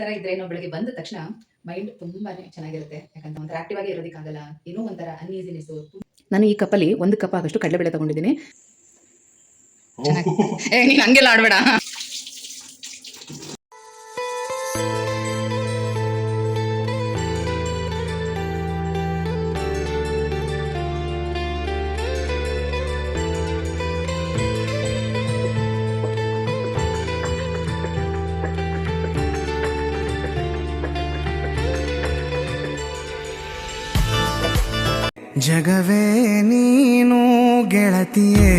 ತರ ಇದ್ರೆ ನಾವು ಬೆಳಗ್ಗೆ ಬಂದ ತಕ್ಷಣ ಮೈಂಡ್ ತುಂಬಾನೇ ಚೆನ್ನಾಗಿರುತ್ತೆ. ಯಾಕಂದ್ರೆ ಒಂಥರ ಆಕ್ಟಿವ್ ಆಗಿ ಇರೋದಕ್ಕಾಗಲ್ಲ, ಏನೋ ಒಂಥರ ಅನ್ಈಸಿನೆಸ್. ನಾನು ಈ ಕಪ್ಪಲ್ಲಿ 1 ಕಪ್ ಆಗಷ್ಟು ಕಡಲೆಬೇಳೆ ತಗೊಂಡಿದ್ದೀನಿ. ನೀನು ಹಂಗೆಲ್ಲ ಆಡ್ಬೇಡ. ಜಗವೇ ನೀನು ಗೆಳತಿಯೇ.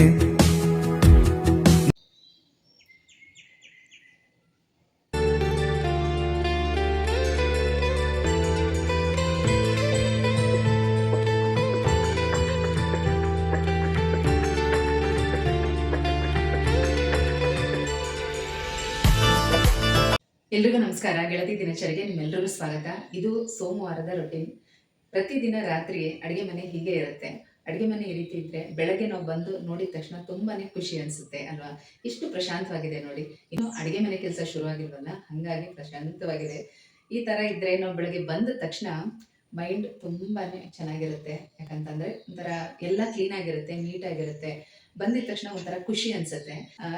ಎಲ್ರಿಗೂ ನಮಸ್ಕಾರ. ಗೆಳತಿ ದಿನಚರಿಗೆ ನಿಮ್ಮೆಲ್ಲರಿಗೂ ಸ್ವಾಗತ. ಇದು ಸೋಮವಾರದ ರೊಟೀನ್. ಪ್ರತಿದಿನ ರಾತ್ರಿ ಅಡುಗೆ ಮನೆ ಹೀಗೆ ಇರುತ್ತೆ. ಅಡುಗೆ ಮನೆ ಈ ರೀತಿ ಇದ್ರೆ ಬೆಳಗ್ಗೆ ನಾವು ಬಂದು ನೋಡಿದ ತಕ್ಷಣ ತುಂಬಾನೇ ಖುಷಿ ಅನಿಸುತ್ತೆ ಅಲ್ವಾ? ಇಷ್ಟು ಪ್ರಶಾಂತವಾಗಿದೆ ನೋಡಿ. ಇನ್ನು ಅಡುಗೆ ಮನೆ ಕೆಲಸ ಶುರುವಾಗಿಲ್ವಲ್ಲ, ಹಾಗಾಗಿ ಪ್ರಶಾಂತವಾಗಿದೆ. ಈ ತರ ಇದ್ರೆ ನಾವು ಬೆಳಗ್ಗೆ ಬಂದ ತಕ್ಷಣ ಮೈಂಡ್ ತುಂಬಾನೇ ಚೆನ್ನಾಗಿರುತ್ತೆ. ಯಾಕಂತಂದ್ರೆ ಒಂಥರ ಎಲ್ಲ ಕ್ಲೀನ್ ಆಗಿರುತ್ತೆ, ನೀಟಾಗಿರುತ್ತೆ. ಬಂದಿದ ತಕ್ಷಣ ಒಂಥರ ಖುಷಿ ಅನ್ಸುತ್ತೆ.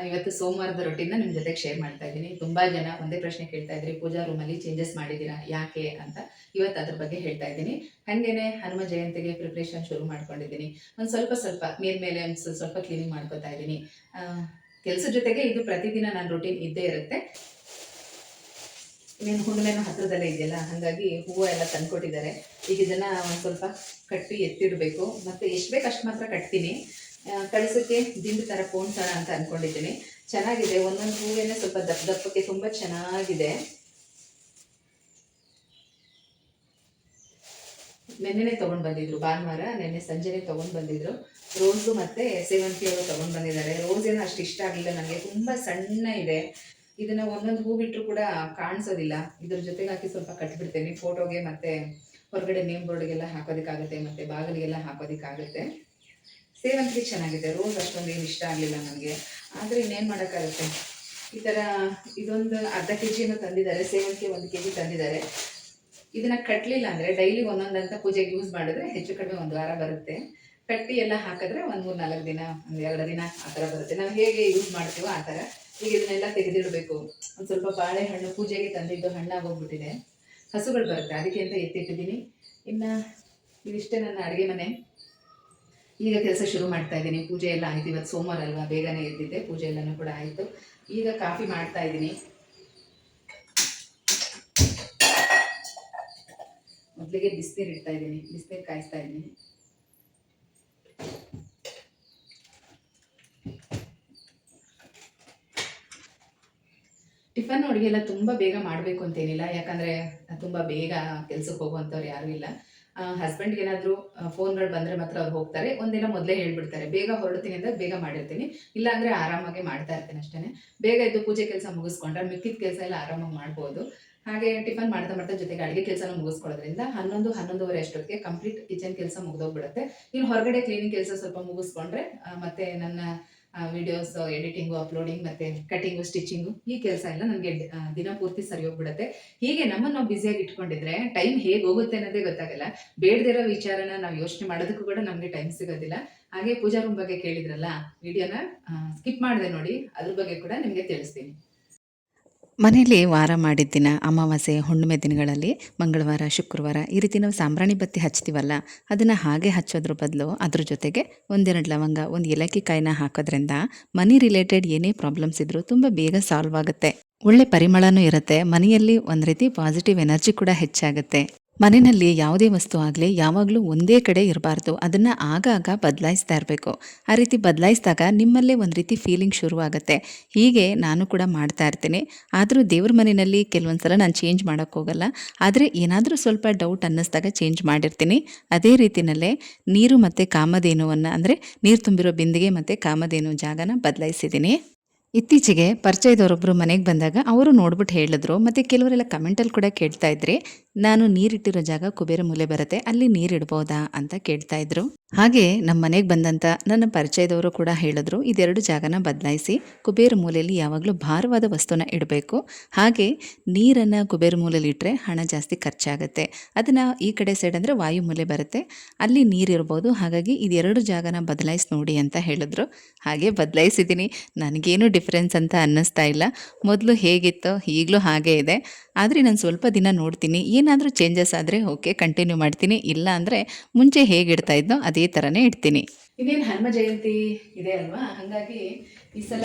ಇವತ್ತು ಸೋಮವಾರದ ರೊಟೀನ್ ನಿಮ್ ಜೊತೆಗೆ ಶೇರ್ ಮಾಡ್ತಾ ಇದ್ದೀನಿ. ತುಂಬಾ ಜನ ಒಂದೇ ಪ್ರಶ್ನೆ ಕೇಳ್ತಾ ಇದ್ರಿ, ಪೂಜಾ ರೂಮಲ್ಲಿ ಚೇಂಜಸ್ ಮಾಡಿದ್ದೀರಾ ಯಾಕೆ ಅಂತ. ಇವತ್ತು ಅದ್ರ ಬಗ್ಗೆ ಹೇಳ್ತಾ ಇದ್ದೀನಿ. ಹಂಗೇನೆ ಹನುಮ ಜಯಂತಿಗೆ ಪ್ರಿಪ್ರೇಷನ್ ಶುರು ಮಾಡ್ಕೊಂಡಿದ್ದೀನಿ. ಒಂದ್ ಸ್ವಲ್ಪ ಮೇಲ್ಮೇಲೆ ಒಂದ್ ಸ್ವಲ್ಪ ಕ್ಲೀನಿಂಗ್ ಮಾಡ್ಕೊತಾ ಇದ್ದೀನಿ. ಕೆಲ್ಸದ ಜೊತೆಗೆ ಇದು ಪ್ರತಿದಿನ ನನ್ನ ರೊಟೀನ್ ಇದ್ದೇ ಇರುತ್ತೆ. ಇನ್ನೇನು ಹುಣ್ಣಿಮೆನೂ ಹತ್ರದಲ್ಲೇ ಇದೆಯಲ್ಲ, ಹಾಗಾಗಿ ಹೂವು ಎಲ್ಲ ತಂದ್ಕೊಟ್ಟಿದ್ದಾರೆ. ಈಗ ಇದನ್ನ ಒಂದ್ ಸ್ವಲ್ಪ ಕಟ್ಟಿ ಎತ್ತಿಡಬೇಕು. ಮತ್ತೆ ಎಷ್ಟು ಬೇಕು ಅಷ್ಟು ಮಾತ್ರ ಕಟ್ತೀನಿ. ಕಳಿಸೋಕ್ಕೆ ದಿಂಡು ಥರ ಪೋಣ್ಸೋಣ ಅಂತ ಅಂದ್ಕೊಂಡಿದ್ದೀನಿ. ಚೆನ್ನಾಗಿದೆ. ಒಂದೊಂದು ಹೂವೇನೆ ಸ್ವಲ್ಪ ದಪ್ಪಕ್ಕೆ ತುಂಬ ಚೆನ್ನಾಗಿದೆ. ನೆನ್ನೆನೆ ತೊಗೊಂಡು ಬಂದಿದ್ರು, ಭಾನುವಾರ ನೆನ್ನೆ ಸಂಜೆನೆ ತೊಗೊಂಡು ಬಂದಿದ್ರು. ರೋಸು ಮತ್ತು ಸೇವಂತಿಯವರು ತೊಗೊಂಡು ಬಂದಿದ್ದಾರೆ. ರೋಸ್ ಏನೋ ಅಷ್ಟು ಇಷ್ಟ ಆಗಲಿಲ್ಲ ನನಗೆ, ತುಂಬ ಸಣ್ಣ ಇದೆ. ಇದನ್ನ ಒಂದೊಂದು ಹೂ ಬಿಟ್ಟರು ಕೂಡ ಕಾಣಿಸೋದಿಲ್ಲ. ಇದ್ರ ಜೊತೆಗೆ ಹಾಕಿ ಸ್ವಲ್ಪ ಕಟ್ಬಿಡ್ತೇನೆ. ಫೋಟೋಗೆ ಮತ್ತು ಹೊರಗಡೆ ನೇಮ್ ಬೋರ್ಡ್ಗೆಲ್ಲ ಹಾಕೋದಕ್ಕಾಗುತ್ತೆ, ಮತ್ತು ಬಾಗಿಲಿಗೆಲ್ಲ ಹಾಕೋದಕ್ಕಾಗುತ್ತೆ. ಸೇವಂತಿಗೆ ಚೆನ್ನಾಗಿದೆ. ರೋಸ್ ಅಷ್ಟೊಂದು ಏನು ಇಷ್ಟ ಆಗಲಿಲ್ಲ ನನಗೆ. ಆದರೆ ಇನ್ನೇನು ಮಾಡೋಕ್ಕಾಗುತ್ತೆ. ಈ ಥರ ಇದೊಂದು ಅರ್ಧ kg ತಂದಿದ್ದಾರೆ. ಸೇವಂತಿಗೆ 1 kg ತಂದಿದ್ದಾರೆ. ಇದನ್ನು ಕಟ್ಟಲಿಲ್ಲ ಅಂದರೆ ಡೈಲಿ ಒಂದೊಂದಂತ ಪೂಜೆಗೆ ಯೂಸ್ ಮಾಡಿದ್ರೆ ಹೆಚ್ಚು ಕಡಿಮೆ 1 ವಾರ ಬರುತ್ತೆ. ಕಟ್ಟಿ ಎಲ್ಲ ಹಾಕಿದ್ರೆ ಒಂದು 3-4 ದಿನ, 1-2 ದಿನ ಆ ಥರ ಬರುತ್ತೆ. ನಾವು ಹೇಗೆ ಯೂಸ್ ಮಾಡ್ತೀವೋ ಆ ಥರ. ಈಗ ಇದನ್ನೆಲ್ಲ ತೆಗೆದಿಡಬೇಕು. ಒಂದು ಸ್ವಲ್ಪ ಬಾಳೆಹಣ್ಣು ಪೂಜೆಗೆ ತಂದಿದ್ದು ಹಣ್ಣಾಗೋಗ್ಬಿಟ್ಟಿದೆ, ಹಸುಗಳು ಬರುತ್ತೆ, ಅದಕ್ಕೆ ಅಂತ ಎತ್ತಿಟ್ಟಿದ್ದೀನಿ. ಇನ್ನು ಇದಿಷ್ಟೇ ನನ್ನ ಅಡುಗೆ ಮನೆ. ಈಗ ಕೆಲಸ ಶುರು ಮಾಡ್ತಾ ಇದ್ದೀನಿ. ಪೂಜೆ ಎಲ್ಲ ಆಯ್ತು. ಇವತ್ತು ಸೋಮವಾರ ಅಲ್ವಾ, ಬೇಗನೆ ಎದ್ದಿದ್ದೆ. ಪೂಜೆ ಎಲ್ಲನೂ ಕೂಡ ಆಯಿತು. ಈಗ ಕಾಫಿ ಮಾಡ್ತಾ ಇದ್ದೀನಿ. ಮೊದಲಿಗೆ ಬಿಸಿನೀರು ಇಡ್ತಾ ಇದ್ದೀನಿ, ಬಿಸಿನೀರು ಕಾಯಿಸ್ತಾ ಇದ್ದೀನಿ. ಟಿಫನ್ ಅಡುಗೆ ಎಲ್ಲ ತುಂಬ ಬೇಗ ಮಾಡಬೇಕು ಅಂತೇನಿಲ್ಲ. ಯಾಕಂದರೆ ತುಂಬ ಬೇಗ ಕೆಲ್ಸಕ್ಕೆ ಹೋಗುವಂಥವ್ರು ಯಾರೂ ಇಲ್ಲ. ಹಸ್ಬೆಂಡ್ಗೆ ಏನಾದರೂ ಫೋನ್ಗಳು ಬಂದರೆ ಮಾತ್ರ ಅವ್ರು ಹೋಗ್ತಾರೆ. ಒಂದಿನ ಮೊದಲೇ ಹೇಳ್ಬಿಡ್ತಾರೆ, ಬೇಗ ಹೊರಡ್ತೀನಿ ಅಂದರೆ ಬೇಗ ಮಾಡಿರ್ತೀನಿ, ಇಲ್ಲಾಂದರೆ ಆರಾಮಾಗಿ ಮಾಡ್ತಾ ಇರ್ತೀನಿ ಅಷ್ಟೇ. ಬೇಗ ಎದ್ದು ಪೂಜೆ ಕೆಲಸ ಮುಗಿಸ್ಕೊಂಡ್ರೆ ಮಿಕ್ಕಿದ ಕೆಲಸ ಎಲ್ಲ ಆರಾಮಾಗಿ ಮಾಡ್ಬೋದು. ಹಾಗೆ ಟಿಫನ್ ಮಾಡ್ತಾ ಮಾಡ್ತಾ ಜೊತೆಗೆ ಅಡುಗೆ ಕೆಲಸನ ಮುಗಿಸ್ಕೊಳ್ಳೋದ್ರಿಂದ 11-11:30 ಅಷ್ಟೊತ್ತಿಗೆ ಕಂಪ್ಲೀಟ್ ಕಿಚನ್ ಕೆಲಸ ಮುಗಿದೋಗ್ಬಿಡುತ್ತೆ. ಇನ್ನು ಹೊರಗಡೆ ಕ್ಲೀನಿಂಗ್ ಕೆಲಸ ಸ್ವಲ್ಪ ಮುಗಿಸ್ಕೊಂಡ್ರೆ ಮತ್ತೆ ನನ್ನ ವಿಡಿಯೋಸ್ ಎಡಿಟಿಂಗು, ಅಪ್ಲೋಡಿಂಗ್, ಮತ್ತು ಕಟಿಂಗು, ಸ್ಟಿಚಿಂಗು, ಈ ಕೆಲಸ ಎಲ್ಲ ನನಗೆ ದಿನ ಪೂರ್ತಿ ಸರಿ ಹೋಗ್ಬಿಡುತ್ತೆ. ಹೀಗೆ ನಮ್ಮನ್ನು ನಾವು ಬ್ಯುಸಿಯಾಗಿ ಇಟ್ಕೊಂಡಿದ್ರೆ ಟೈಮ್ ಹೇಗೆ ಹೋಗುತ್ತೆ ಅನ್ನೋದೇ ಗೊತ್ತಾಗಲ್ಲ. ಬೇಡದಿರೋ ವಿಚಾರನ ನಾವು ಯೋಚನೆ ಮಾಡೋದಕ್ಕೂ ಕೂಡ ನಮಗೆ ಟೈಮ್ ಸಿಗೋದಿಲ್ಲ. ಹಾಗೆ ಪೂಜಾ ರೂಮ್ ಬಗ್ಗೆ ಕೇಳಿದ್ರಲ್ಲ, ವಿಡಿಯೋನ ಸ್ಕಿಪ್ ಮಾಡಿದೆ ನೋಡಿ, ಅದ್ರ ಬಗ್ಗೆ ಕೂಡ ನಿಮಗೆ ತಿಳಿಸ್ತೀನಿ. ಮನೆಯಲ್ಲಿ ವಾರ ಮಾಡಿದ ದಿನ, ಅಮಾವಾಸ್ಯೆ, ಹುಣ್ಣಿಮೆ ದಿನಗಳಲ್ಲಿ ಮಂಗಳವಾರ, ಶುಕ್ರವಾರ ಈ ರೀತಿ ನಾವು ಸಾಂಬ್ರಾಣಿ ಬತ್ತಿ ಹಚ್ತೀವಲ್ಲ, ಅದನ್ನು ಹಾಗೆ ಹಚ್ಚೋದ್ರ ಬದಲು ಅದ್ರ ಜೊತೆಗೆ 1-2 ಲವಂಗ, 1 ಏಲಕ್ಕಿ ಕಾಯಿನ ಹಾಕೋದ್ರಿಂದ ಮನಿ ರಿಲೇಟೆಡ್ ಏನೇ ಪ್ರಾಬ್ಲಮ್ಸ್ ಇದ್ದರೂ ತುಂಬ ಬೇಗ ಸಾಲ್ವ್ ಆಗುತ್ತೆ. ಒಳ್ಳೆ ಪರಿಮಳನೂ ಇರುತ್ತೆ. ಮನೆಯಲ್ಲಿ ಒಂದು ರೀತಿ ಪಾಸಿಟಿವ್ ಎನರ್ಜಿ ಕೂಡ ಹೆಚ್ಚಾಗುತ್ತೆ. ಮನೆಯಲ್ಲಿ ಯಾವುದೇ ವಸ್ತು ಆಗಲಿ ಯಾವಾಗಲೂ ಒಂದೇ ಕಡೆ ಇರಬಾರ್ದು. ಅದನ್ನು ಆಗಾಗ ಬದಲಾಯಿಸ್ತಾ ಇರಬೇಕು. ಆ ರೀತಿ ಬದಲಾಯಿಸಿದಾಗ ನಿಮ್ಮಲ್ಲೇ ಒಂದು ರೀತಿ ಫೀಲಿಂಗ್ ಶುರುವಾಗುತ್ತೆ. ಹೀಗೆ ನಾನು ಕೂಡ ಮಾಡ್ತಾ ಇರ್ತೀನಿ. ಆದರೂ ದೇವ್ರ ಮನೆಯಲ್ಲಿ ಕೆಲವೊಂದು ಸಲ ನಾನು ಚೇಂಜ್ ಮಾಡೋಕ್ಕೆ ಹೋಗಲ್ಲ. ಆದರೆ ಏನಾದರೂ ಸ್ವಲ್ಪ ಡೌಟ್ ಅನ್ನಿಸ್ದಾಗ ಚೇಂಜ್ ಮಾಡಿರ್ತೀನಿ. ಅದೇ ರೀತಿಯಲ್ಲೇ ನೀರು ಮತ್ತು ಕಾಮಧೇನುವನ್ನು, ಅಂದರೆ ನೀರು ತುಂಬಿರೋ ಬಿಂದಿಗೆ ಮತ್ತು ಕಾಮಧೇನು ಜಾಗನ ಬದಲಾಯಿಸಿದ್ದೀನಿ. ಇತ್ತೀಚೆಗೆ ಪರಿಚಯದವರೊಬ್ಬರು ಮನೆಗೆ ಬಂದಾಗ ಅವರು ನೋಡ್ಬಿಟ್ಟು ಹೇಳಿದ್ರು, ಮತ್ತು ಕೆಲವರೆಲ್ಲ ಕಮೆಂಟಲ್ಲಿ ಕೂಡ ಕೇಳ್ತಾ ಇದ್ರಿ, ನಾನು ನೀರಿಟ್ಟಿರೋ ಜಾಗ ಕುಬೇರ ಮೂಲೆ ಬರುತ್ತೆ, ಅಲ್ಲಿ ನೀರಿಡ್ಬೋದಾ ಅಂತ ಕೇಳ್ತಾ ಇದ್ರು. ಹಾಗೆ ನಮ್ಮ ಮನೆಗೆ ಬಂದಂಥ ನನ್ನ ಪರಿಚಯದವರು ಕೂಡ ಹೇಳಿದ್ರು, ಇದೆರಡು ಜಾಗನ ಬದಲಾಯಿಸಿ ಕುಬೇರ ಮೂಲೆಯಲ್ಲಿ ಯಾವಾಗಲೂ ಭಾರವಾದ ವಸ್ತುನ ಇಡಬೇಕು, ಹಾಗೆ ನೀರನ್ನು ಕುಬೇರ ಮೂಲೆಯಲ್ಲಿ ಇಟ್ಟರೆ ಹಣ ಜಾಸ್ತಿ ಖರ್ಚಾಗುತ್ತೆ. ಅದನ್ನು ಈ ಕಡೆ ಸೈಡ್ ಅಂದರೆ ವಾಯು ಮೂಲೆ ಬರುತ್ತೆ, ಅಲ್ಲಿ ನೀರಿರ್ಬೋದು, ಹಾಗಾಗಿ ಇದೆರಡು ಜಾಗನ ಬದಲಾಯಿಸಿ ನೋಡಿ ಅಂತ ಹೇಳಿದ್ರು. ಹಾಗೆ ಬದಲಾಯಿಸಿದ್ದೀನಿ. ನನಗೇನು ಡಿಫ್ರೆನ್ಸ್ ಅಂತ ಅನ್ನಿಸ್ತಾ ಇಲ್ಲ. ಮೊದಲು ಹೇಗಿತ್ತೋ ಈಗಲೂ ಹಾಗೇ ಇದೆ. ಆದರೆ ನಾನು ಸ್ವಲ್ಪ ದಿನ ನೋಡ್ತೀನಿ, ಏನಾದರೂ ಚೇಂಜಸ್ ಆದರೆ ಓಕೆ ಕಂಟಿನ್ಯೂ ಮಾಡ್ತೀನಿ, ಇಲ್ಲ ಅಂದರೆ ಮುಂಚೆ ಹೇಗಿಡ್ತಾ ಇದ್ನೋ ಅದೇ ಥರನೇ ಇಡ್ತೀನಿ. ಇನ್ನೇನು ಹನುಮ ಜಯಂತಿ ಇದೆ ಅಲ್ವಾ, ಹಾಗಾಗಿ ಈ ಸಲ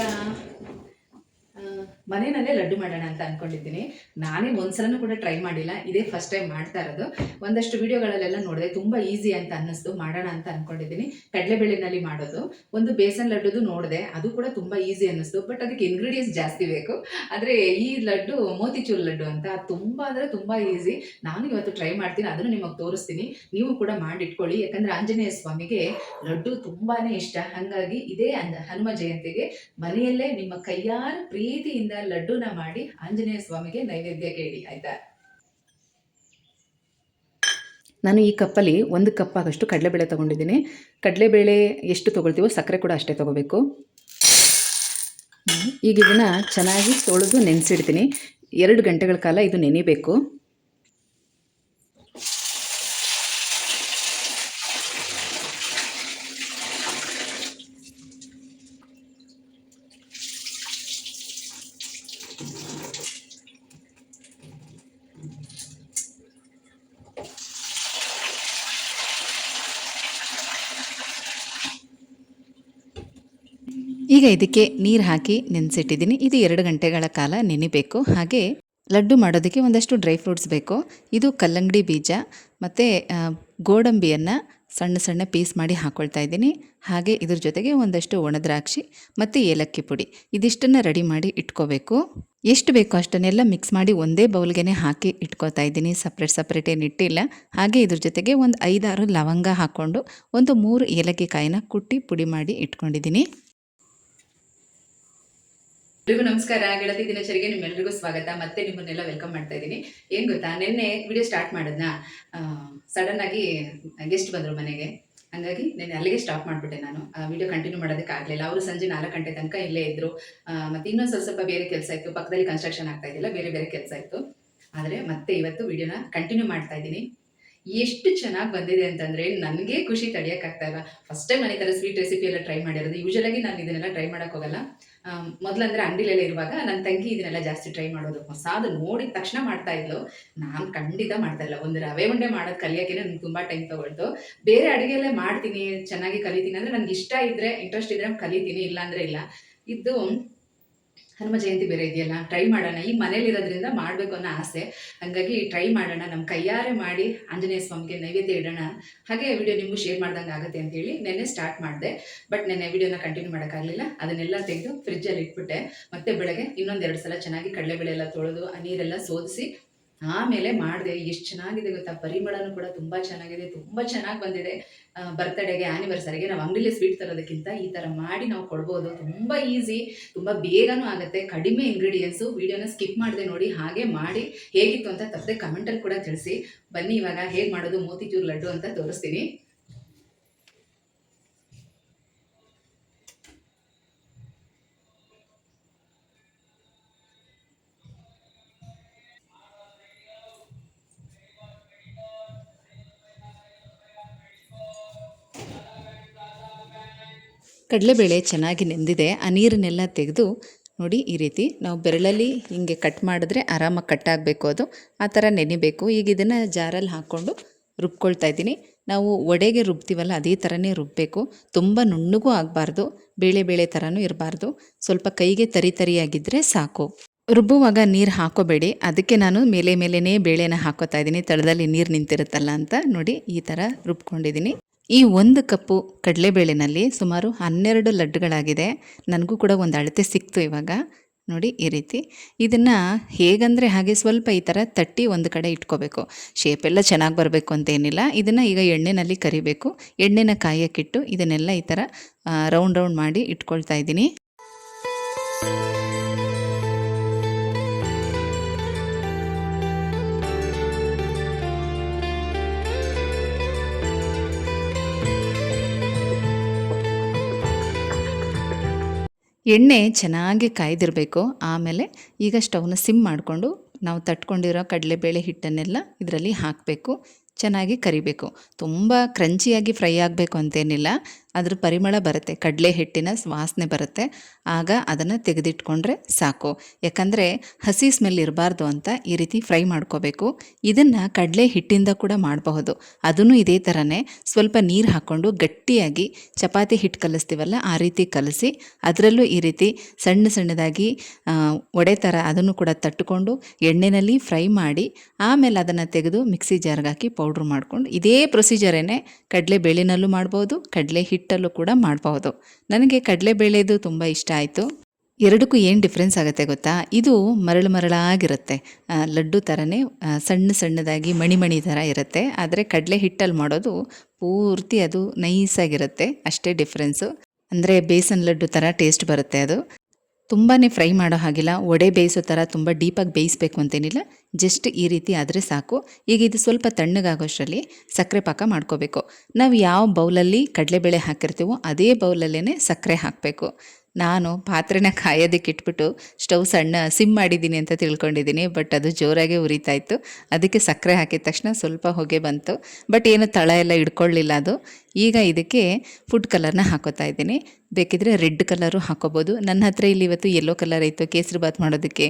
ಮನೆಯಲ್ಲೇ ಲಡ್ಡು ಮಾಡೋಣ ಅಂತ ಅಂದ್ಕೊಂಡಿದ್ದೀನಿ. ನಾನೇ ಒಂದ್ಸಲನೂ ಕೂಡ ಟ್ರೈ ಮಾಡಿಲ್ಲ, ಇದೇ ಫಸ್ಟ್ ಟೈಮ್ ಮಾಡ್ತಾ ಇರೋದು. ಒಂದಷ್ಟು ವಿಡಿಯೋಗಳಲ್ಲೆಲ್ಲ ನೋಡಿದೆ, ತುಂಬ ಈಸಿ ಅಂತ ಅನ್ನಿಸ್ತು, ಮಾಡೋಣ ಅಂತ ಅಂದ್ಕೊಂಡಿದ್ದೀನಿ. ಕಡಲೆಬೇಳೆನಲ್ಲಿ ಮಾಡೋದು, ಒಂದು ಬೇಸನ್ ಲಡ್ಡುದು ನೋಡಿದೆ, ಅದು ಕೂಡ ತುಂಬ ಈಸಿ ಅನ್ನಿಸ್ತು. ಬಟ್ ಅದಕ್ಕೆ ಇಂಗ್ರೀಡಿಯೆಂಟ್ಸ್ ಜಾಸ್ತಿ ಬೇಕು. ಆದರೆ ಈ ಲಡ್ಡು ಮೋತಿಚೂರ್ ಲಡ್ಡು ಅಂತ ತುಂಬ ಅಂದರೆ ತುಂಬ ಈಸಿ. ನಾನು ಇವತ್ತು ಟ್ರೈ ಮಾಡ್ತೀನಿ, ಅದನ್ನು ನಿಮಗೆ ತೋರಿಸ್ತೀನಿ. ನೀವು ಕೂಡ ಮಾಡಿಟ್ಕೊಳ್ಳಿ, ಯಾಕಂದರೆ ಆಂಜನೇಯ ಸ್ವಾಮಿಗೆ ಲಡ್ಡು ತುಂಬಾ ಇಷ್ಟ. ಹಾಗಾಗಿ ಇದೇ ಹನುಮ ಜಯಂತಿಗೆ ಮನೆಯಲ್ಲೇ ನಿಮ್ಮ ಕೈಯಾರ ಪ್ರೀತಿಯಿಂದ ಲಡ್ಡುನ ಮಾಡಿ ಆಂಜನೇಯ ಸ್ವಾಮಿಗೆ ನೈವೇದ್ಯಕ್ಕೆ ಇಡಿ, ಆಯ್ತಾ. ನಾನು ಈ ಕಪ್ಪಲ್ಲಿ 1 ಕಪ್ ಆಗಷ್ಟು ಕಡಲೆಬೇಳೆ ತೊಗೊಂಡಿದ್ದೀನಿ. ಕಡಲೆಬೇಳೆ ಎಷ್ಟು ತೊಗೊಳ್ತೀವೋ ಸಕ್ಕರೆ ಕೂಡ ಅಷ್ಟೇ ತೊಗೋಬೇಕು. ಈಗ ಇದನ್ನು ಚೆನ್ನಾಗಿ ತೊಳೆದು ನೆನೆಸಿಡ್ತೀನಿ. 2 ಗಂಟೆಗಳ ಕಾಲ ಇದು ನೆನಿಬೇಕು. ಈಗ ಇದಕ್ಕೆ ನೀರು ಹಾಕಿ ನೆನೆಸಿಟ್ಟಿದ್ದೀನಿ. ಇದು 2 ಗಂಟೆಗಳ ಕಾಲ ನೆನಿಬೇಕು. ಹಾಗೆ ಲಡ್ಡು ಮಾಡೋದಕ್ಕೆ ಒಂದಷ್ಟು ಡ್ರೈ ಫ್ರೂಟ್ಸ್ ಬೇಕು. ಇದು ಕಲ್ಲಂಗಡಿ ಬೀಜ ಮತ್ತು ಗೋಡಂಬಿಯನ್ನು ಸಣ್ಣ ಸಣ್ಣ ಪೀಸ್ ಮಾಡಿ ಹಾಕ್ಕೊಳ್ತಾ ಇದ್ದೀನಿ. ಹಾಗೆ ಇದ್ರ ಜೊತೆಗೆ ಒಂದಷ್ಟು ಒಣದ್ರಾಕ್ಷಿ ಮತ್ತು ಏಲಕ್ಕಿ ಪುಡಿ, ಇದಿಷ್ಟನ್ನು ರೆಡಿ ಮಾಡಿ ಇಟ್ಕೋಬೇಕು. ಎಷ್ಟು ಬೇಕೋ ಅಷ್ಟನ್ನೆಲ್ಲ ಮಿಕ್ಸ್ ಮಾಡಿ ಒಂದೇ ಬೌಲ್ಗೆ ಹಾಕಿ ಇಟ್ಕೋತಾ ಇದ್ದೀನಿ, ಸಪ್ರೇಟ್ ಏನಿಟ್ಟಿಲ್ಲ. ಹಾಗೆ ಇದ್ರ ಜೊತೆಗೆ ಒಂದು 5-6 ಲವಂಗ ಹಾಕ್ಕೊಂಡು ಒಂದು 3 ಏಲಕ್ಕಿ ಕಾಯಿನ ಕುಟ್ಟಿ ಪುಡಿ ಮಾಡಿ ಇಟ್ಕೊಂಡಿದ್ದೀನಿ. ಎಲ್ರಿಗೂ ನಮಸ್ಕಾರ, ಗೆಳತಿ ದಿನಚರಿಗೆ ನಿಮ್ಮೆಲ್ರಿಗೂ ಸ್ವಾಗತ. ಮತ್ತೆ ನಿಮ್ಮನ್ನೆಲ್ಲ ವೆಲ್ಕಮ್ ಮಾಡ್ತಾ ಇದ್ದೀನಿ. ಏನು ಗೊತ್ತಾ, ನಿನ್ನೆ ವಿಡಿಯೋ ಸ್ಟಾರ್ಟ್ ಮಾಡಿದ್ನ ಸಡನ್ ಆಗಿ ಗೆಸ್ಟ್ ಬಂದರು ಮನೆಗೆ. ಹಾಗಾಗಿ ನಾನು ಅಲ್ಲಿಗೆ ಸ್ಟಾಪ್ ಮಾಡಿಬಿಟ್ಟೆ. ನಾನು ವಿಡಿಯೋ ಕಂಟಿನ್ಯೂ ಮಾಡೋದಕ್ಕೆ ಆಗಲಿಲ್ಲ. ಅವರು ಸಂಜೆ 4 ಗಂಟೆ ತನಕ ಇಲ್ಲೇ ಇದ್ದರು. ಮತ್ತು ಇನ್ನೊಂದು ಸ್ವಲ್ಪ ಬೇರೆ ಕೆಲಸ ಇತ್ತು, ಪಕ್ಕದಲ್ಲಿ ಕನ್ಸ್ಟ್ರಕ್ಷನ್ ಆಗ್ತಾ ಇದ್ದಿಲ್ಲ, ಬೇರೆ ಕೆಲಸ ಇತ್ತು. ಆದರೆ ಮತ್ತೆ ಇವತ್ತು ವಿಡಿಯೋನ ಕಂಟಿನ್ಯೂ ಮಾಡ್ತಾ ಇದ್ದೀನಿ. ಎಷ್ಟು ಚೆನ್ನಾಗಿ ಬಂದಿದೆ ಅಂತಂದರೆ ನನಗೆ ಖುಷಿ ತಡೆಯೋಕ್ಕಾಗ್ತಾ ಇಲ್ಲ. ಫಸ್ಟ್ ಟೈಮ್ ನಾನು ಈ ಥರ ಸ್ವೀಟ್ ರೆಸಿಪಿ ಎಲ್ಲ ಟ್ರೈ ಮಾಡಿರೋದು. ಯೂಶಲಾಗಿ ನಾನು ಇದನ್ನೆಲ್ಲ ಟ್ರೈ ಮಾಡೋಕ್ಕೋಗಲ್ಲ. ಮೊದಲಂದರೆ ಅಂಗಡಿಲೆಲ್ಲ ಇರುವಾಗ ನನ್ನ ತಂಗಿ ಇದನ್ನೆಲ್ಲ ಜಾಸ್ತಿ ಟ್ರೈ ಮಾಡೋದು. ಹೊಸಾದು ನೋಡಿದ ತಕ್ಷಣ ಮಾಡ್ತಾ ಇದ್ಲು. ನಾನು ಖಂಡಿತ ಮಾಡ್ತಾ ಇಲ್ಲ. ಒಂದು ರವೆ ಉಂಡೆ ಮಾಡೋದು ಕಲಿಯೋಕೆ ನನಗೆ ತುಂಬ ಟೈಮ್ ತೊಗೊಳ್ತು. ಬೇರೆ ಅಡುಗೆಯಲ್ಲೇ ಮಾಡ್ತೀನಿ, ಚೆನ್ನಾಗಿ ಕಲಿತೀನಿ ಅಂದರೆ ನನಗೆ ಇಷ್ಟ ಇದ್ದರೆ, ಇಂಟ್ರೆಸ್ಟ್ ಇದ್ದರೆ ಕಲಿತೀನಿ, ಇಲ್ಲಾಂದರೆ ಇಲ್ಲ. ಇದು ಹನುಮ ಜಯಂತಿ ಬೇರೆ ಇದೆಯಲ್ಲ, ಟ್ರೈ ಮಾಡೋಣ. ಈಗ ಮನೇಲಿರೋದ್ರಿಂದ ಮಾಡಬೇಕು ಅನ್ನೋ ಆಸೆ, ಹಾಗಾಗಿ ಟ್ರೈ ಮಾಡೋಣ. ನಮ್ಮ ಕೈಯಾರೆ ಮಾಡಿ ಆಂಜನೇಯ ಸ್ವಾಮಿಗೆ ನೈವೇದ್ಯ ಇಡೋಣ. ಹಾಗೆ ವಿಡಿಯೋ ನಿಮಗೂ ಶೇರ್ ಮಾಡ್ದಂಗೆ ಆಗುತ್ತೆ ಅಂತೇಳಿ ನೆನ್ನೆ ಸ್ಟಾರ್ಟ್ ಮಾಡಿದೆ. ಬಟ್ ನೆನ್ನೆ ವಿಡಿಯೋನ ಕಂಟಿನ್ಯೂ ಮಾಡೋಕ್ಕಾಗಲಿಲ್ಲ. ಅದನ್ನೆಲ್ಲ ತೆಗೆದು ಫ್ರಿಜ್ಜಲ್ಲಿ ಇಟ್ಬಿಟ್ಟೆ. ಮತ್ತೆ ಬೆಳಗ್ಗೆ ಇನ್ನೊಂದು 2 ಸಲ ಚೆನ್ನಾಗಿ ಕಡಲೆಬೇಳೆ ಎಲ್ಲ ತೊಳೆದು ಆ ನೀರೆಲ್ಲ ಸೋದಿಸಿ ಆಮೇಲೆ ಮಾಡಿದೆ. ಎಷ್ಟು ಚೆನ್ನಾಗಿದೆ ಗೊತ್ತಾ, ಪರಿಮಳನೂ ಕೂಡ ತುಂಬ ಚೆನ್ನಾಗಿದೆ, ತುಂಬ ಚೆನ್ನಾಗಿ ಬಂದಿದೆ. ಬರ್ತ್ಡೇಗೆ, ಆ್ಯನಿವರ್ಸರಿಗೆ ನಾವು ಅಂಗಡಿಲೇ ಸ್ವೀಟ್ ತರೋದಕ್ಕಿಂತ ಈ ಥರ ಮಾಡಿ ನಾವು ಕೊಡ್ಬೋದು. ತುಂಬ ಈಸಿ, ತುಂಬ ಬೇಗನೂ ಆಗುತ್ತೆ, ಕಡಿಮೆ ಇಂಗ್ರೀಡಿಯೆಂಟ್ಸು. ವಿಡಿಯೋನ ಸ್ಕಿಪ್ ಮಾಡಿದೆ ನೋಡಿ, ಹಾಗೆ ಮಾಡಿ ಹೇಗಿತ್ತು ಅಂತ ತಪ್ಪದೆ ಕಮೆಂಟಲ್ಲಿ ಕೂಡ ತಿಳಿಸಿ. ಬನ್ನಿ ಇವಾಗ ಹೇಗೆ ಮಾಡೋದು ಮೋತಿಚೂರ್ ಲಡ್ಡು ಅಂತ ತೋರಿಸ್ತೀನಿ. ಕಡಲೆಬೇಳೆ ಚೆನ್ನಾಗಿ ನೆಂದಿದೆ. ಆ ನೀರನ್ನೆಲ್ಲ ತೆಗೆದು ನೋಡಿ, ಈ ರೀತಿ ನಾವು ಬೆರಳಲ್ಲಿ ಹಿಂಗೆ ಕಟ್ ಮಾಡಿದ್ರೆ ಆರಾಮಾಗಿ ಕಟ್ ಆಗಬೇಕು, ಅದು ಆ ಥರ ನೆನಿಬೇಕು. ಈಗ ಇದನ್ನು ಜಾರಲ್ಲಿ ಹಾಕ್ಕೊಂಡು ರುಬ್ಕೊಳ್ತಾ ಇದ್ದೀನಿ. ನಾವು ವಡೆಗೆ ರುಬ್ತೀವಲ್ಲ ಅದೇ ಥರನೇ ರುಬ್ಬಬೇಕು. ತುಂಬ ನುಣ್ಣಗೂ ಆಗಬಾರ್ದು, ಬೇಳೆ ಥರನೂ ಇರಬಾರ್ದು. ಸ್ವಲ್ಪ ಕೈಗೆ ತರಿಯಾಗಿದ್ದರೆ ಸಾಕು. ರುಬ್ಬುವಾಗ ನೀರು ಹಾಕೋಬೇಡಿ, ಅದಕ್ಕೆ ನಾನು ಮೇಲೇ ಬೇಳೆನ ಹಾಕೋತಾ ಇದ್ದೀನಿ, ತಳದಲ್ಲಿ ನೀರು ನಿಂತಿರುತ್ತಲ್ಲ ಅಂತ. ನೋಡಿ ಈ ಥರ ರುಬ್ಕೊಂಡಿದ್ದೀನಿ. ಈ 1 ಕಪ್ಪು ಕಡಲೆಬೇಳೆನಲ್ಲಿ ಸುಮಾರು 12 ಲಡ್ಡುಗಳಾಗಿದೆ. ನನಗೂ ಕೂಡ ಒಂದು ಅಳತೆ ಸಿಕ್ತು ಇವಾಗ. ನೋಡಿ ಈ ರೀತಿ. ಇದನ್ನು ಹೇಗಂದರೆ ಹಾಗೆ ಸ್ವಲ್ಪ ಈ ಥರ ತಟ್ಟಿ ಒಂದು ಕಡೆ ಇಟ್ಕೋಬೇಕು. ಶೇಪೆಲ್ಲ ಚೆನ್ನಾಗಿ ಬರಬೇಕು ಅಂತೇನಿಲ್ಲ. ಇದನ್ನು ಈಗ ಎಣ್ಣೆಯಲ್ಲಿ ಕರಿಬೇಕು. ಎಣ್ಣೆನ ಕಾಯಕ್ಕಿಟ್ಟು ಇದನ್ನೆಲ್ಲ ಈ ಥರ ರೌಂಡ್ ಮಾಡಿ ಇಟ್ಕೊಳ್ತಾ ಇದ್ದೀನಿ. ಎಣ್ಣೆ ಚೆನ್ನಾಗಿ ಕಾಯ್ದಿರಬೇಕು. ಆಮೇಲೆ ಈಗ ಸ್ಟವ್ನ ಸಿಮ್ ಮಾಡಿಕೊಂಡು ನಾವು ತಟ್ಕೊಂಡಿರೋ ಕಡಲೆಬೇಳೆ ಹಿಟ್ಟನ್ನೆಲ್ಲ ಇದರಲ್ಲಿ ಹಾಕಬೇಕು. ಚೆನ್ನಾಗಿ ಕರಿಬೇಕು. ತುಂಬ ಕ್ರಂಚಿಯಾಗಿ ಫ್ರೈ ಆಗಬೇಕು ಅಂತೇನಿಲ್ಲ. ಅದ್ರ ಪರಿಮಳ ಬರುತ್ತೆ, ಕಡಲೆ ಹಿಟ್ಟಿನ ವಾಸನೆ ಬರುತ್ತೆ. ಆಗ ಅದನ್ನು ತೆಗೆದಿಟ್ಕೊಂಡ್ರೆ ಸಾಕು. ಯಾಕಂದರೆ ಹಸಿ ಸ್ಮೆಲ್ ಇರಬಾರ್ದು ಅಂತ ಈ ರೀತಿ ಫ್ರೈ ಮಾಡ್ಕೋಬೇಕು. ಇದನ್ನು ಕಡಲೆ ಹಿಟ್ಟಿಂದ ಕೂಡ ಮಾಡಬಹುದು. ಅದನ್ನು ಇದೇ ಥರನೇ ಸ್ವಲ್ಪ ನೀರು ಹಾಕ್ಕೊಂಡು ಗಟ್ಟಿಯಾಗಿ ಚಪಾತಿ ಹಿಟ್ಟು ಕಲಿಸ್ತೀವಲ್ಲ ಆ ರೀತಿ ಕಲಸಿ ಅದರಲ್ಲೂ ಈ ರೀತಿ ಸಣ್ಣ ಸಣ್ಣದಾಗಿ ವಡೆ ಥರ ಅದನ್ನು ಕೂಡ ತಟ್ಟುಕೊಂಡು ಎಣ್ಣೆಯಲ್ಲಿ ಫ್ರೈ ಮಾಡಿ ಆಮೇಲೆ ಅದನ್ನು ತೆಗೆದು ಮಿಕ್ಸಿ ಜಾರ್ಗೆ ಹಾಕಿ ಪೌಡ್ರ್ ಮಾಡ್ಕೊಂಡು ಇದೇ ಪ್ರೊಸೀಜರೇನೆ ಕಡಲೆಬೇಳೆನಲ್ಲೂ ಮಾಡ್ಬೋದು, ಕಡಲೆ ಹಿಟ್ಟಲ್ಲೂ ಕೂಡ ಮಾಡಬಹುದು. ನನಗೆ ಕಡಲೆಬೇಳೆದು ತುಂಬ ಇಷ್ಟ ಆಯಿತು. ಎರಡಕ್ಕೂ ಏನು ಡಿಫ್ರೆನ್ಸ್ ಆಗುತ್ತೆ ಗೊತ್ತಾ? ಇದು ಮರಳಾಗಿರುತ್ತೆ, ಲಡ್ಡು ಥರನೇ ಸಣ್ಣ ಸಣ್ಣದಾಗಿ ಮಣಿ ಥರ ಇರುತ್ತೆ. ಆದರೆ ಕಡಲೆ ಹಿಟ್ಟಲ್ಲಿ ಮಾಡೋದು ಪೂರ್ತಿ ಅದು ನೈಸಾಗಿರುತ್ತೆ, ಅಷ್ಟೇ ಡಿಫ್ರೆನ್ಸು. ಅಂದರೆ ಬೇಸನ್ ಲಡ್ಡು ಥರ ಟೇಸ್ಟ್ ಬರುತ್ತೆ. ಅದು ತುಂಬಾ ಫ್ರೈ ಮಾಡೋ ಹಾಗಿಲ್ಲ, ವಡೆ ಬೇಯಿಸೋ ಥರ ತುಂಬ ಡೀಪಾಗಿ ಬೇಯಿಸಬೇಕು ಅಂತೇನಿಲ್ಲ, ಜಸ್ಟ್ ಈ ರೀತಿ ಆದರೆ ಸಾಕು. ಈಗ ಇದು ಸ್ವಲ್ಪ ತಣ್ಣಗಾಗೋಷ್ಟರಲ್ಲಿ ಸಕ್ಕರೆ ಪಾಕ ಮಾಡ್ಕೋಬೇಕು. ನಾವು ಯಾವ ಬೌಲಲ್ಲಿ ಕಡಲೆಬೇಳೆ ಹಾಕಿರ್ತೀವೋ ಅದೇ ಬೌಲಲ್ಲೇ ಸಕ್ಕರೆ ಹಾಕಬೇಕು. ನಾನು ಪಾತ್ರೆನ ಕಾಯೋದಕ್ಕೆ ಇಟ್ಬಿಟ್ಟು ಸ್ಟವ್ ಸಿಮ್ ಮಾಡಿದ್ದೀನಿ ಅಂತ ತಿಳ್ಕೊಂಡಿದ್ದೀನಿ. ಬಟ್ ಅದು ಜೋರಾಗೆ ಉರಿತಾ ಇತ್ತು. ಅದಕ್ಕೆ ಸಕ್ಕರೆ ಹಾಕಿದ ತಕ್ಷಣ ಸ್ವಲ್ಪ ಹೊಗೆ ಬಂತು. ಬಟ್ ಏನು ತಳ ಎಲ್ಲ ಹಿಡ್ಕೊಳ್ಳಿಲ್ಲ ಅದು. ಈಗ ಇದಕ್ಕೆ ಫುಡ್ ಕಲರ್ನ ಹಾಕೋತಾ ಇದ್ದೀನಿ. ಬೇಕಿದ್ರೆ ರೆಡ್ ಕಲರು ಹಾಕೋಬೋದು. ನನ್ನ ಹತ್ರ ಇಲ್ಲಿ ಇವತ್ತು ಯೆಲ್ಲೋ ಕಲರ್ ಇತ್ತು, ಕೇಸರಿ ಬಾತ್ ಮಾಡೋದಕ್ಕೆ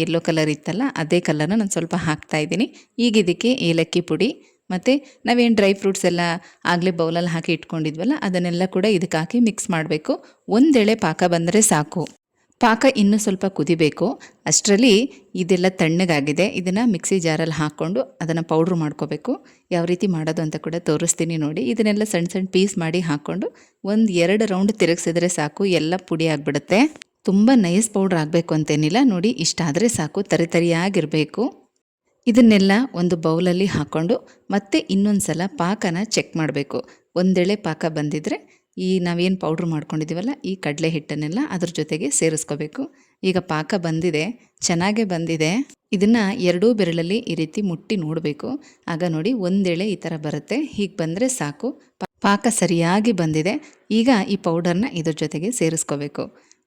ಯೆಲ್ಲೋ ಕಲರ್ ಇತ್ತಲ್ಲ ಅದೇ ಕಲರ್ನ ನಾನು ಸ್ವಲ್ಪ ಹಾಕ್ತಾಯಿದ್ದೀನಿ. ಈಗ ಇದಕ್ಕೆ ಏಲಕ್ಕಿ ಪುಡಿ ಮತ್ತು ನಾವೇನು ಡ್ರೈ ಫ್ರೂಟ್ಸ್ ಎಲ್ಲ ಆಗಲೇ ಬೌಲಲ್ಲಿ ಹಾಕಿ ಇಟ್ಕೊಂಡಿದ್ವಲ್ಲ ಅದನ್ನೆಲ್ಲ ಕೂಡ ಇದಕ್ಕೆ ಹಾಕಿ ಮಿಕ್ಸ್ ಮಾಡಬೇಕು. ಒಂದೆಳೆ ಪಾಕ ಬಂದರೆ ಸಾಕು. ಪಾಕ ಇನ್ನೂ ಸ್ವಲ್ಪ ಕುದಿಬೇಕು. ಅಷ್ಟರಲ್ಲಿ ಇದೆಲ್ಲ ತಣ್ಣಗಾಗಿದೆ. ಇದನ್ನು ಮಿಕ್ಸಿ ಜಾರಲ್ಲಿ ಹಾಕ್ಕೊಂಡು ಅದನ್ನು ಪೌಡ್ರ್ ಮಾಡ್ಕೋಬೇಕು. ಯಾವ ರೀತಿ ಮಾಡೋದು ಅಂತ ಕೂಡ ತೋರಿಸ್ತೀನಿ ನೋಡಿ. ಇದನ್ನೆಲ್ಲ ಸಣ್ಣ ಸಣ್ಣ ಪೀಸ್ ಮಾಡಿ ಹಾಕ್ಕೊಂಡು 1-2 ರೌಂಡ್ ತಿರುಗಿಸಿದ್ರೆ ಸಾಕು, ಎಲ್ಲ ಪುಡಿ ಆಗಿಬಿಡುತ್ತೆ. ತುಂಬ ನೈಸ್ ಪೌಡ್ರ್ ಆಗಬೇಕು ಅಂತೇನಿಲ್ಲ ನೋಡಿ, ಇಷ್ಟಾದರೆ ಸಾಕು, ತರಿಯಾಗಿರಬೇಕು. ಇದನ್ನೆಲ್ಲ ಒಂದು ಬೌಲಲ್ಲಿ ಹಾಕ್ಕೊಂಡು ಮತ್ತೆ ಇನ್ನೊಂದು ಸಲ ಪಾಕನ ಚೆಕ್ ಮಾಡಬೇಕು. ಒಂದೆಳೆ ಪಾಕ ಬಂದಿದ್ದರೆ ಈ ನಾವೇನು ಪೌಡ್ರ್ ಮಾಡ್ಕೊಂಡಿದ್ದೀವಲ್ಲ ಈ ಕಡಲೆ ಹಿಟ್ಟನ್ನೆಲ್ಲ ಅದ್ರ ಜೊತೆಗೆ ಸೇರಿಸ್ಕೋಬೇಕು. ಈಗ ಪಾಕ ಬಂದಿದೆ, ಚೆನ್ನಾಗೇ ಬಂದಿದೆ. ಇದನ್ನು 2 ಬೆರಳಲ್ಲಿ ಈ ರೀತಿ ಮುಟ್ಟಿ ನೋಡಬೇಕು. ಆಗ ನೋಡಿ ಒಂದೆಳೆ ಈ ಥರ ಬರುತ್ತೆ. ಹೀಗೆ ಬಂದರೆ ಸಾಕು, ಪಾಕ ಸರಿಯಾಗಿ ಬಂದಿದೆ. ಈಗ ಈ ಪೌಡರ್ನ ಇದ್ರ ಜೊತೆಗೆ ಸೇರಿಸ್ಕೋಬೇಕು.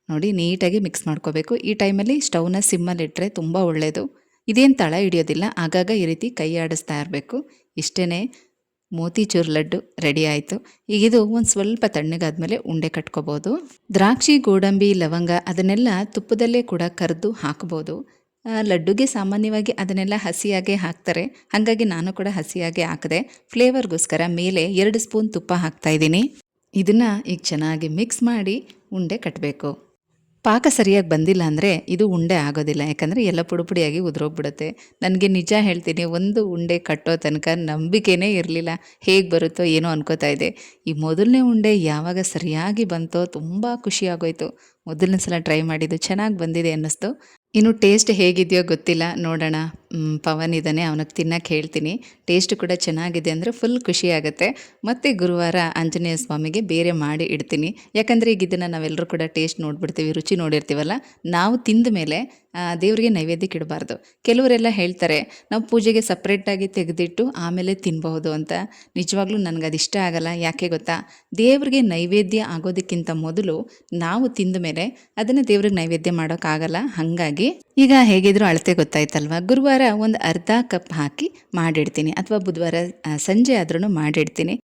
ನೋಡಿ ನೀಟಾಗಿ ಮಿಕ್ಸ್ ಮಾಡ್ಕೋಬೇಕು. ಈ ಟೈಮಲ್ಲಿ ಸ್ಟವ್ನ ಸಿಮ್ಮಲ್ಲಿಟ್ಟರೆ ತುಂಬ ಒಳ್ಳೆಯದು. ಇದೇನು ತಳ ಹಿಡಿಯೋದಿಲ್ಲ, ಆಗಾಗ ಈ ರೀತಿ ಕೈ ಆಡಿಸ್ತಾ ಇರಬೇಕು. ಇಷ್ಟೇ, ಮೋತಿಚೂರ್ ಲಡ್ಡು ರೆಡಿ ಆಯಿತು. ಈಗ ಇದು ಒಂದು ಸ್ವಲ್ಪ ತಣ್ಣಗಾದ್ಮೇಲೆ ಉಂಡೆ ಕಟ್ಕೋಬೋದು. ದ್ರಾಕ್ಷಿ, ಗೋಡಂಬಿ, ಲವಂಗ ಅದನ್ನೆಲ್ಲ ತುಪ್ಪದಲ್ಲೇ ಕೂಡ ಕರೆದು ಹಾಕ್ಬೋದು. ಲಡ್ಡುಗೆ ಸಾಮಾನ್ಯವಾಗಿ ಅದನ್ನೆಲ್ಲ ಹಸಿಯಾಗೇ ಹಾಕ್ತಾರೆ, ಹಾಗಾಗಿ ನಾನು ಕೂಡ ಹಸಿಯಾಗೇ ಹಾಕಿದೆ. ಫ್ಲೇವರ್ಗೋಸ್ಕರ ಮೇಲೆ 2 ಸ್ಪೂನ್ ತುಪ್ಪ ಹಾಕ್ತಾಯಿದ್ದೀನಿ. ಇದನ್ನು ಈಗ ಚೆನ್ನಾಗಿ ಮಿಕ್ಸ್ ಮಾಡಿ ಉಂಡೆ ಕಟ್ಟಬೇಕು. ಪಾಕ ಸರಿಯಾಗಿ ಬಂದಿಲ್ಲ ಅಂದರೆ ಇದು ಉಂಡೆ ಆಗೋದಿಲ್ಲ, ಯಾಕಂದರೆ ಎಲ್ಲ ಪುಡಿಯಾಗಿ ಉದುರೋಗ್ಬಿಡುತ್ತೆ. ನನಗೆ ನಿಜ ಹೇಳ್ತೀನಿ, ಒಂದು ಉಂಡೆ ಕಟ್ಟೋ ತನಕ ನಂಬಿಕೆನೇ ಇರಲಿಲ್ಲ, ಹೇಗೆ ಬರುತ್ತೋ ಏನೋ ಅನ್ಕೋತಾ ಇದೆ. ಈ ಮೊದಲನೇ ಉಂಡೆ ಯಾವಾಗ ಸರಿಯಾಗಿ ಬಂತೋ ತುಂಬ ಖುಷಿ ಆಗೋಯ್ತು. ಮೊದಲನೇ ಸಲ ಟ್ರೈ ಮಾಡಿದ್ದು ಚೆನ್ನಾಗಿ ಬಂದಿದೆ ಅನ್ನಿಸ್ತು. ಇನ್ನು ಟೇಸ್ಟ್ ಹೇಗಿದೆಯೋ ಗೊತ್ತಿಲ್ಲ, ನೋಡೋಣ. ಪವನ್ ಇದ್ದಾನೆ, ಅವನಿಗೆ ತಿನ್ನಕ್ಕೆ ಹೇಳ್ತೀನಿ. ಟೇಸ್ಟ್ ಕೂಡ ಚೆನ್ನಾಗಿದೆ ಅಂದರೆ ಫುಲ್ ಖುಷಿ ಆಗುತ್ತೆ. ಮತ್ತು ಗುರುವಾರ ಆಂಜನೇಯ ಸ್ವಾಮಿಗೆ ಬೇರೆ ಮಾಡಿ ಇಡ್ತೀನಿ. ಯಾಕಂದರೆ ಈಗ ಇದನ್ನು ನಾವೆಲ್ಲರೂ ಕೂಡ ಟೇಸ್ಟ್ ನೋಡ್ಬಿಡ್ತೀವಿ, ರುಚಿ ನೋಡಿರ್ತೀವಲ್ಲ, ನಾವು ತಿಂದ ಮೇಲೆ ದೇವರಿಗೆ ನೈವೇದ್ಯಕ್ಕೆ ಇಡಬಾರ್ದು. ಕೆಲವರೆಲ್ಲ ಹೇಳ್ತಾರೆ ನಾವು ಪೂಜೆಗೆ ಸಪ್ರೇಟಾಗಿ ತೆಗೆದಿಟ್ಟು ಆಮೇಲೆ ತಿನ್ನಬಹುದು ಅಂತ. ನಿಜವಾಗ್ಲೂ ನನಗೆ ಅದು ಇಷ್ಟ ಆಗಲ್ಲ. ಯಾಕೆ ಗೊತ್ತಾ? ದೇವರಿಗೆ ನೈವೇದ್ಯ ಆಗೋದಕ್ಕಿಂತ ಮೊದಲು ನಾವು ತಿಂದ ಮೇಲೆ ಅದನ್ನು ದೇವ್ರಿಗೆ ನೈವೇದ್ಯ ಮಾಡೋಕ್ಕಾಗಲ್ಲ. ಹಾಗಾಗಿ ಈಗ ಹೇಗಿದ್ರೂ ಅಳತೆ ಗೊತ್ತಾಯ್ತಲ್ವ, ಗುರುವಾರ ಒಂದು ಅರ್ಧ ಕಪ್ ಹಾಕಿ ಮಾಡಿಡ್ತೀನಿ, ಅಥವಾ ಬುಧವಾರ ಸಂಜೆ ಆದ್ರೂ ಮಾಡಿಡ್ತೀನಿ.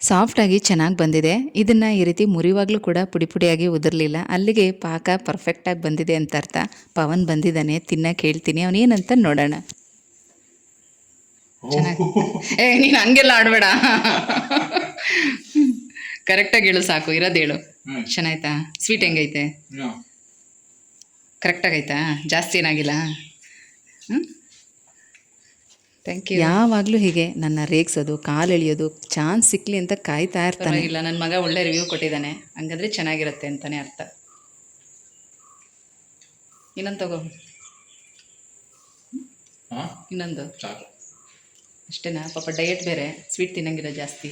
ಸಾಫ್ಟಾಗಿ ಚೆನ್ನಾಗಿ ಬಂದಿದೆ. ಇದನ್ನು ಈ ರೀತಿ ಮುರಿವಾಗಲೂ ಕೂಡ ಪುಡಿಯಾಗಿ ಉದುರಲಿಲ್ಲ. ಅಲ್ಲಿಗೆ ಪಾಕ ಪರ್ಫೆಕ್ಟಾಗಿ ಬಂದಿದೆ ಅಂತ ಅರ್ಥ. ಪವನ್ ಬಂದಿದ್ದಾನೆ, ತಿನ್ನಕ್ಕೆ ಹೇಳ್ತೀನಿ, ಅವನೇನಂತ ನೋಡೋಣ. ಚೆನ್ನಾಗಿ ನೀನು ಹಂಗೆಲ್ಲ ಆಡಬೇಡ, ಕರೆಕ್ಟಾಗಿ ಹೇಳು ಸಾಕು, ಇರೋದು ಹೇಳು. ಚೆನ್ನಾಯ್ತಾ? ಸ್ವೀಟ್ ಹೆಂಗೈತೆ? ಕರೆಕ್ಟಾಗೈತಾ? ಜಾಸ್ತಿ ಏನಾಗಿಲ್ಲ? Thank you. ಯಾವಾಗಲೂ ಹೀಗೆ ನನ್ನ ರೇಗಿಸೋದು, ಕಾಲು ಎಳೆಯೋದು, ಚಾನ್ಸ್ ಸಿಕ್ಕಲಿ ಅಂತ ಕಾಯ್ತಾ ಇರ್ತಾನೆ. ಇಲ್ಲ, ನನ್ನ ಮಗ ಒಳ್ಳೆ ರಿವ್ಯೂ ಕೊಟ್ಟಿದ್ದಾನೆ, ಹಂಗಂದ್ರೆ ಚೆನ್ನಾಗಿರುತ್ತೆ ಅಂತಲೇ ಅರ್ಥ. ಇನ್ನೊಂದು ತಗೋ, ಇನ್ನೊಂದು ಅಷ್ಟೇನಾ? ಪಾಪ ಡಯಟ್ ಬೇರೆ, ಸ್ವೀಟ್ ತಿನ್ನಂಗಿಲ್ಲ ಜಾಸ್ತಿ.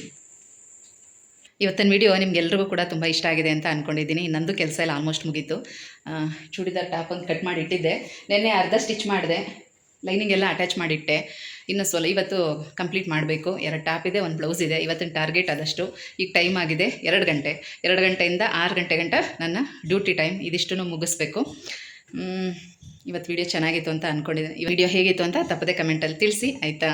ಇವತ್ತಿನ ವಿಡಿಯೋ ನಿಮ್ಗೆಲ್ರಿಗೂ ಕೂಡ ತುಂಬ ಇಷ್ಟ ಆಗಿದೆ ಅಂತ ಅಂದ್ಕೊಂಡಿದ್ದೀನಿ. ನಂದು ಕೆಲಸ ಎಲ್ಲ ಆಲ್ಮೋಸ್ಟ್ ಮುಗೀತು. ಚೂಡಿದಾರ್ ಟಾಪ್ ಒಂದು ಕಟ್ ಮಾಡಿ ಇಟ್ಟಿದ್ದೆ. ನೆನ್ನೆ ಅರ್ಧ ಸ್ಟಿಚ್ ಮಾಡಿದೆ, ಲೈನಿಂಗ್ ಎಲ್ಲ ಅಟ್ಯಾಚ್ ಮಾಡಿಟ್ಟೆ. ಇನ್ನು ಇವತ್ತು ಕಂಪ್ಲೀಟ್ ಮಾಡಬೇಕು. 2 ಟಾಪ್ ಇದೆ, 1 ಬ್ಲೌಸ್ ಇದೆ. ಇವತ್ತಿನ ಟಾರ್ಗೆಟ್ ಅದಷ್ಟು. ಈಗ ಟೈಮ್ ಆಗಿದೆ 2 ಗಂಟೆ. 2 ಗಂಟೆಯಿಂದ 6 ಗಂಟೆ ಗಂಟ ನನ್ನ ಡ್ಯೂಟಿ ಟೈಮ್. ಇದಿಷ್ಟನ್ನು ಮುಗಿಸ್ಬೇಕು. ಇವತ್ತು ವಿಡಿಯೋ ಚೆನ್ನಾಗಿತ್ತು ಅಂತ ಅಂದ್ಕೊಂಡಿದ್ದೀನಿ. ಈ ವಿಡಿಯೋ ಹೇಗಿತ್ತು ಅಂತ ತಪ್ಪದೆ ಕಮೆಂಟಲ್ಲಿ ತಿಳಿಸಿ, ಆಯಿತಾ?